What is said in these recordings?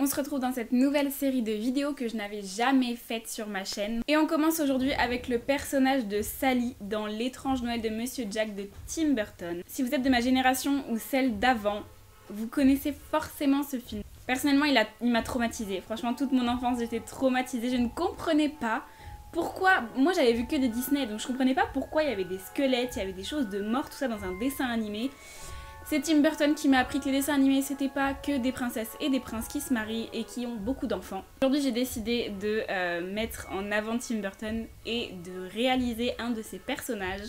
On se retrouve dans cette nouvelle série de vidéos que je n'avais jamais faites sur ma chaîne. Et on commence aujourd'hui avec le personnage de Sally dans L'étrange Noël de Monsieur Jack de Tim Burton. Si vous êtes de ma génération ou celle d'avant, vous connaissez forcément ce film. Personnellement, il m'a traumatisée. Franchement, toute mon enfance, j'étais traumatisée. Je ne comprenais pas pourquoi... Moi, j'avais vu que des Disney, donc je comprenais pas pourquoi il y avait des squelettes, il y avait des choses de morts, tout ça dans un dessin animé. C'est Tim Burton qui m'a appris que les dessins animés, c'était pas que des princesses et des princes qui se marient et qui ont beaucoup d'enfants. Aujourd'hui, j'ai décidé de mettre en avant Tim Burton et de réaliser un de ses personnages.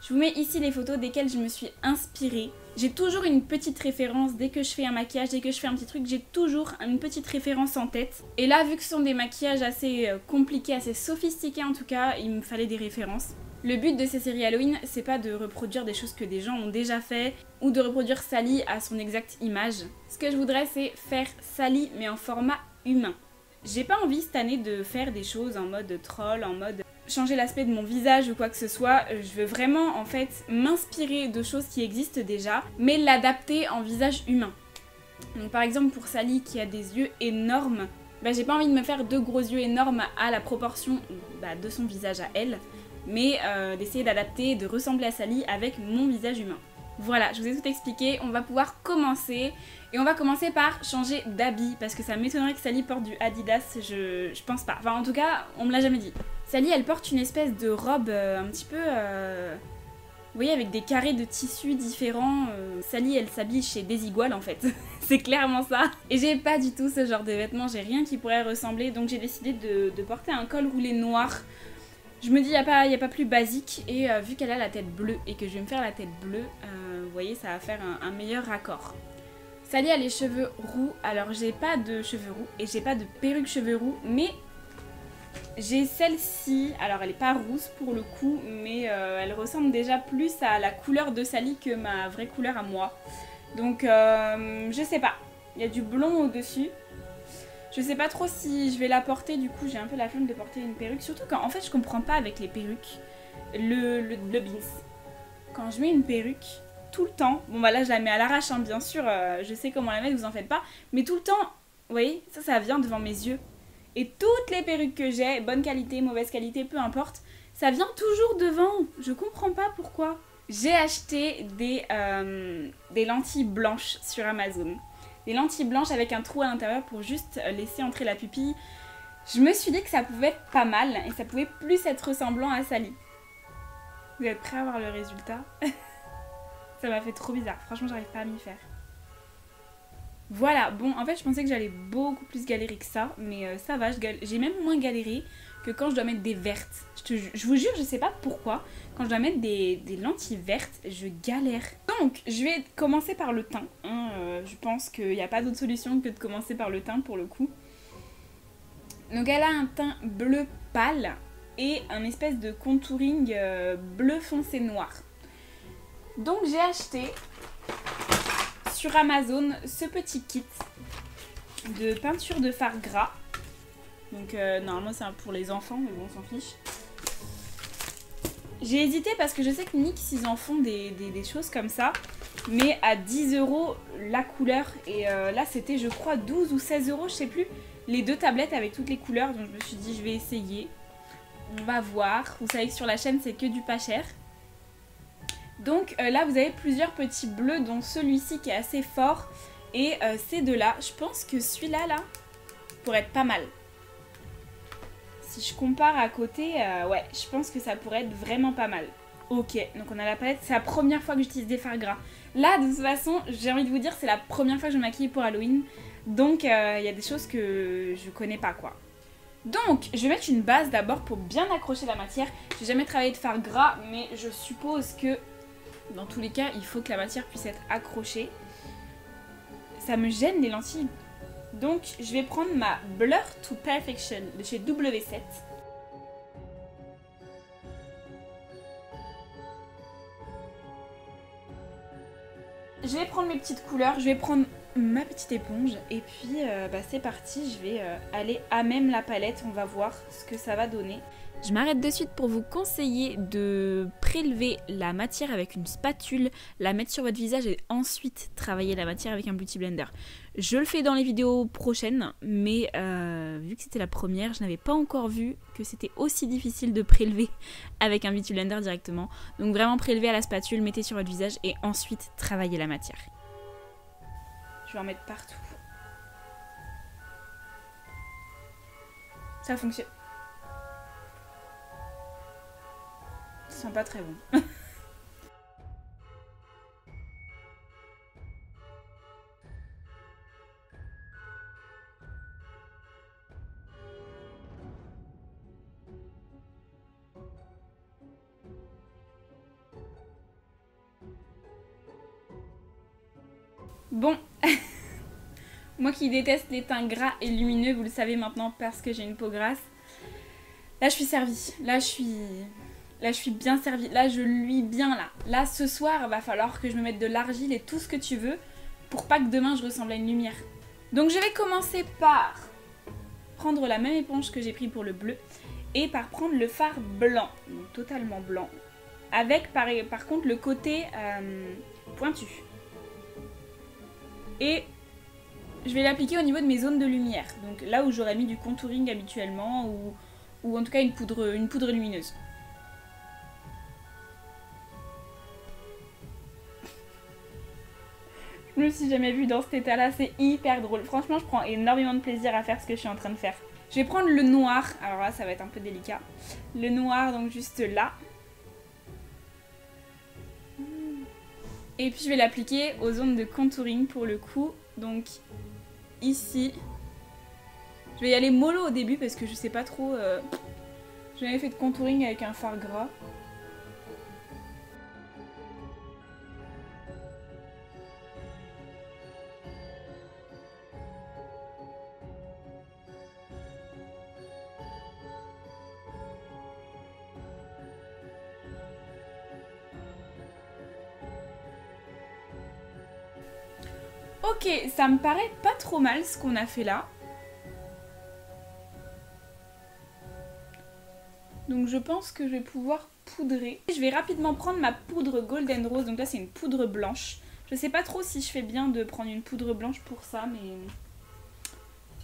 Je vous mets ici les photos desquelles je me suis inspirée. J'ai toujours une petite référence, dès que je fais un maquillage, dès que je fais un petit truc, j'ai toujours une petite référence en tête. Et là, vu que ce sont des maquillages assez compliqués, assez sophistiqués en tout cas, il me fallait des références. Le but de ces séries Halloween, c'est pas de reproduire des choses que des gens ont déjà fait ou de reproduire Sally à son exacte image. Ce que je voudrais, c'est faire Sally mais en format humain. J'ai pas envie cette année de faire des choses en mode troll, en mode changer l'aspect de mon visage ou quoi que ce soit. Je veux vraiment en fait m'inspirer de choses qui existent déjà, mais l'adapter en visage humain. Donc par exemple pour Sally qui a des yeux énormes, j'ai pas envie de me faire deux gros yeux énormes à la proportion de son visage à elle, mais d'essayer d'adapter, de ressembler à Sally avec mon visage humain. Voilà, je vous ai tout expliqué, on va pouvoir commencer. Et on va commencer par changer d'habit, parce que ça m'étonnerait que Sally porte du Adidas, je pense pas. Enfin en tout cas, on me l'a jamais dit. Sally, elle porte une espèce de robe un petit peu... Vous voyez, avec des carrés de tissus différents. Sally, elle s'habille chez Desigual en fait. C'est clairement ça. Et j'ai pas du tout ce genre de vêtements, j'ai rien qui pourrait ressembler, donc j'ai décidé de porter un col roulé noir. Je me dis, y a pas plus basique, et vu qu'elle a la tête bleue et que je vais me faire la tête bleue, vous voyez, ça va faire un meilleur raccord. Sally a les cheveux roux, alors j'ai pas de cheveux roux et j'ai pas de perruque cheveux roux, mais j'ai celle-ci, alors elle est pas rousse pour le coup, mais elle ressemble déjà plus à la couleur de Sally que ma vraie couleur à moi. Donc je sais pas, il y a du blond au-dessus. Je sais pas trop si je vais la porter, du coup j'ai un peu la flemme de porter une perruque, surtout quand en fait je comprends pas avec les perruques le bins. Quand je mets une perruque, tout le temps, bon là je la mets à l'arrache hein, bien sûr, je sais comment la mettre, vous en faites pas, mais tout le temps, vous voyez, ça vient devant mes yeux. Et toutes les perruques que j'ai, bonne qualité, mauvaise qualité, peu importe, ça vient toujours devant, je comprends pas pourquoi. J'ai acheté des lentilles blanches sur Amazon. Des lentilles blanches avec un trou à l'intérieur pour juste laisser entrer la pupille. Je me suis dit que ça pouvait être pas mal et ça pouvait plus être ressemblant à Sally. Vous êtes prêts à voir le résultat? Ça m'a fait trop bizarre, franchement j'arrive pas à m'y faire. Voilà, bon en fait je pensais que j'allais beaucoup plus galérer que ça, mais ça va, j'ai même moins galéré que quand je dois mettre des vertes. Je vous jure, je sais pas pourquoi, quand je dois mettre des lentilles vertes, je galère. Donc, je vais commencer par le teint. Hein, je pense qu'il n'y a pas d'autre solution que de commencer par le teint pour le coup. Donc, elle a un teint bleu pâle et un espèce de contouring bleu foncé noir. Donc, j'ai acheté sur Amazon ce petit kit de peinture de fard gras. Donc normalement c'est pour les enfants, mais bon on s'en fiche. J'ai hésité parce que je sais que NYX ils en font des choses comme ça, mais à 10 € la couleur, et là c'était je crois 12 ou 16 €, je sais plus, les deux tablettes avec toutes les couleurs, donc je me suis dit je vais essayer. On va voir, vous savez que sur la chaîne c'est que du pas cher. Donc là vous avez plusieurs petits bleus, dont celui-ci qui est assez fort, et ces deux-là, je pense que celui-là là, pourrait être pas mal. Si je compare à côté, ouais, je pense que ça pourrait être vraiment pas mal. Ok, donc on a la palette, c'est la première fois que j'utilise des fards gras. Là, de toute façon, j'ai envie de vous dire, c'est la première fois que je me maquille pour Halloween. Donc, il y a des choses que je connais pas, quoi. Donc, je vais mettre une base d'abord pour bien accrocher la matière. J'ai jamais travaillé de fard gras, mais je suppose que, dans tous les cas, il faut que la matière puisse être accrochée. Ça me gêne, les lentilles. Donc, je vais prendre ma Blur to Perfection de chez W7. Je vais prendre mes petites couleurs, je vais prendre ma petite éponge et puis c'est parti, je vais aller à même la palette, on va voir ce que ça va donner. Je m'arrête de suite pour vous conseiller de prélever la matière avec une spatule, la mettre sur votre visage et ensuite travailler la matière avec un beauty blender. Je le fais dans les vidéos prochaines, mais vu que c'était la première, je n'avais pas encore vu que c'était aussi difficile de prélever avec un beauty blender directement. Donc vraiment prélever à la spatule, mettez sur votre visage et ensuite travailler la matière. Je vais en mettre partout. Ça fonctionne. Ça sent pas très bon. Bon, moi qui déteste les teints gras et lumineux, vous le savez maintenant parce que j'ai une peau grasse. Là, je suis servie. Là, je suis bien servie. Là, je luis bien là. Là, ce soir, il va falloir que je me mette de l'argile et tout ce que tu veux pour pas que demain je ressemble à une lumière. Donc, je vais commencer par prendre la même éponge que j'ai pris pour le bleu et par prendre le fard blanc, donc totalement blanc, avec par contre le côté pointu. Et je vais l'appliquer au niveau de mes zones de lumière, donc là où j'aurais mis du contouring habituellement ou en tout cas une poudre lumineuse. Je me suis jamais vue dans cet état-là, c'est hyper drôle. Franchement, je prends énormément de plaisir à faire ce que je suis en train de faire. Je vais prendre le noir, alors là ça va être un peu délicat. Le noir, donc juste là. Et puis je vais l'appliquer aux zones de contouring pour le coup. Donc ici. Je vais y aller mollo au début parce que je sais pas trop... J'ai jamais fait de contouring avec un fard gras. Ok, ça me paraît pas trop mal ce qu'on a fait là. Donc je pense que je vais pouvoir poudrer. Je vais rapidement prendre ma poudre Golden Rose, donc là c'est une poudre blanche. Je sais pas trop si je fais bien de prendre une poudre blanche pour ça, mais...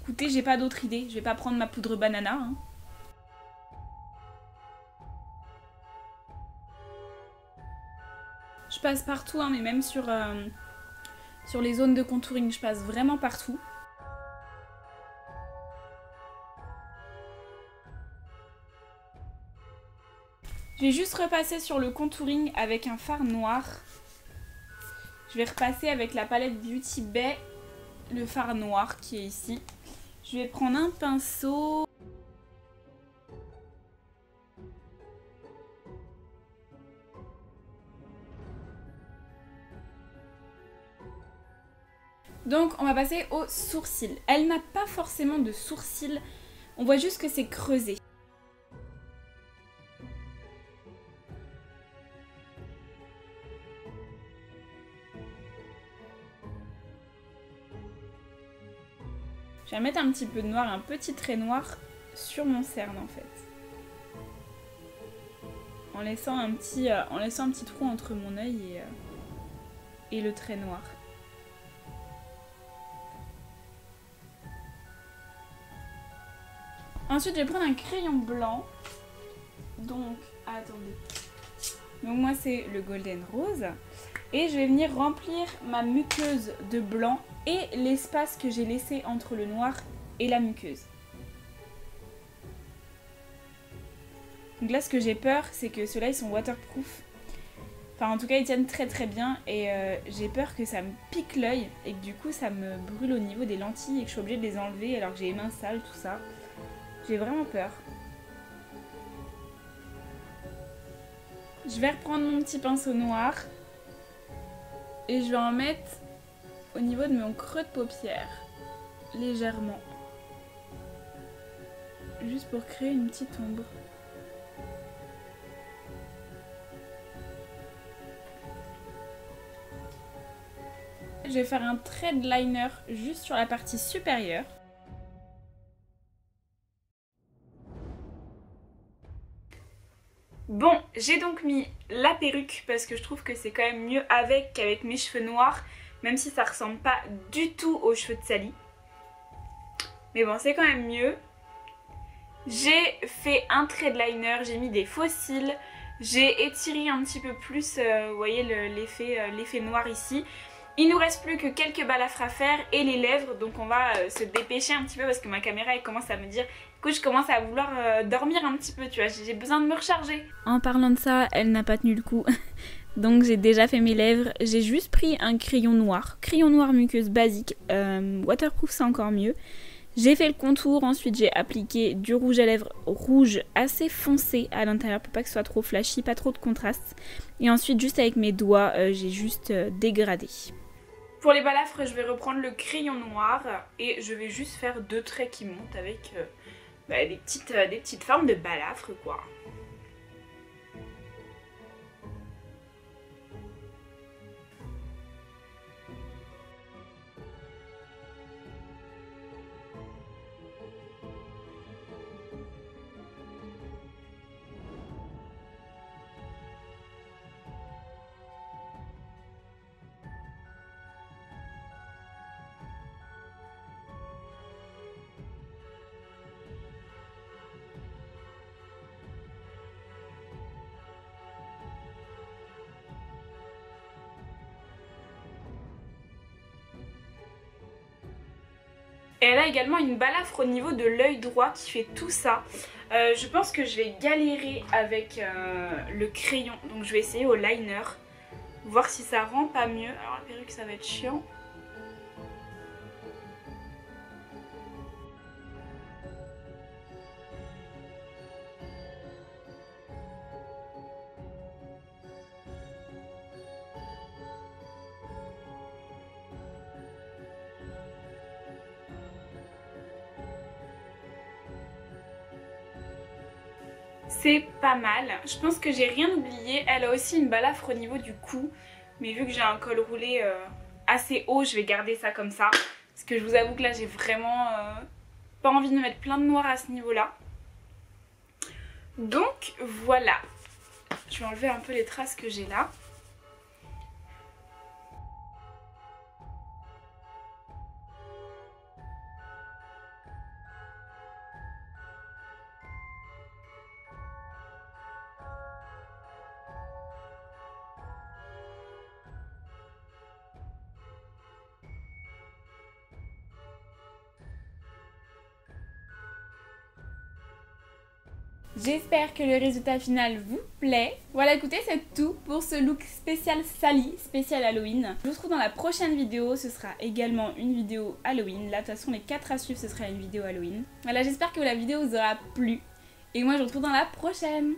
Écoutez, j'ai pas d'autre idée, je vais pas prendre ma poudre banana. Hein. Je passe partout, hein, mais même sur les zones de contouring, je passe vraiment partout. Je vais juste repasser sur le contouring avec un fard noir. Je vais repasser avec la palette Beauty Bay, le fard noir qui est ici. Je vais prendre un pinceau. Donc on va passer au sourcil. Elle n'a pas forcément de sourcils, on voit juste que c'est creusé. Je vais mettre un petit peu de noir, un petit trait noir sur mon cerne en fait. En laissant un petit trou entre mon œil et le trait noir. Ensuite, je vais prendre un crayon blanc. Donc, attendez. Donc moi, c'est le Golden Rose. Et je vais venir remplir ma muqueuse de blanc et l'espace que j'ai laissé entre le noir et la muqueuse. Donc là, ce que j'ai peur, c'est que ceux-là, ils sont waterproof. Enfin, en tout cas, ils tiennent très très bien. Et j'ai peur que ça me pique l'œil et que du coup, ça me brûle au niveau des lentilles et que je suis obligée de les enlever alors que j'ai les mains sales, tout ça. J'ai vraiment peur. Je vais reprendre mon petit pinceau noir et je vais en mettre au niveau de mon creux de paupière, légèrement. Juste pour créer une petite ombre. Je vais faire un trait de liner juste sur la partie supérieure. j'ai donc mis la perruque parce que je trouve que c'est quand même mieux avec qu'avec mes cheveux noirs, même si ça ressemble pas du tout aux cheveux de Sally. Mais bon, c'est quand même mieux. J'ai fait un trait de liner, j'ai mis des faux cils, j'ai étiré un petit peu plus, vous voyez l'effet noir ici. Il nous reste plus que quelques balafres à faire et les lèvres, donc on va se dépêcher un petit peu parce que ma caméra elle commence à me dire écoute, je commence à vouloir dormir un petit peu, tu vois, j'ai besoin de me recharger. En parlant de ça, elle n'a pas tenu le coup. Donc j'ai déjà fait mes lèvres, j'ai juste pris un crayon noir muqueuse basique, waterproof c'est encore mieux. J'ai fait le contour, ensuite j'ai appliqué du rouge à lèvres rouge assez foncé à l'intérieur pour pas que ce soit trop flashy, pas trop de contraste. Et ensuite juste avec mes doigts, j'ai juste dégradé. Pour les balafres, je vais reprendre le crayon noir et je vais juste faire 2 traits qui montent avec des petites formes de balafres quoi. Et elle a également une balafre au niveau de l'œil droit qui fait tout ça. Je pense que je vais galérer avec le crayon. Donc je vais essayer au liner. Voir si ça rend pas mieux. Alors la perruque ça va être chiant. C'est pas mal. Je pense que j'ai rien oublié. Elle a aussi une balafre au niveau du cou. Mais vu que j'ai un col roulé assez haut, je vais garder ça comme ça. Parce que je vous avoue que là, j'ai vraiment pas envie de me mettre plein de noir à ce niveau-là. Donc voilà. Je vais enlever un peu les traces que j'ai là. J'espère que le résultat final vous plaît. Voilà, écoutez, c'est tout pour ce look spécial Sally, spécial Halloween. Je vous retrouve dans la prochaine vidéo, ce sera également une vidéo Halloween. Là, de toute façon, les 4 à suivre, ce sera une vidéo Halloween. Voilà, j'espère que la vidéo vous aura plu. Et moi, je vous retrouve dans la prochaine.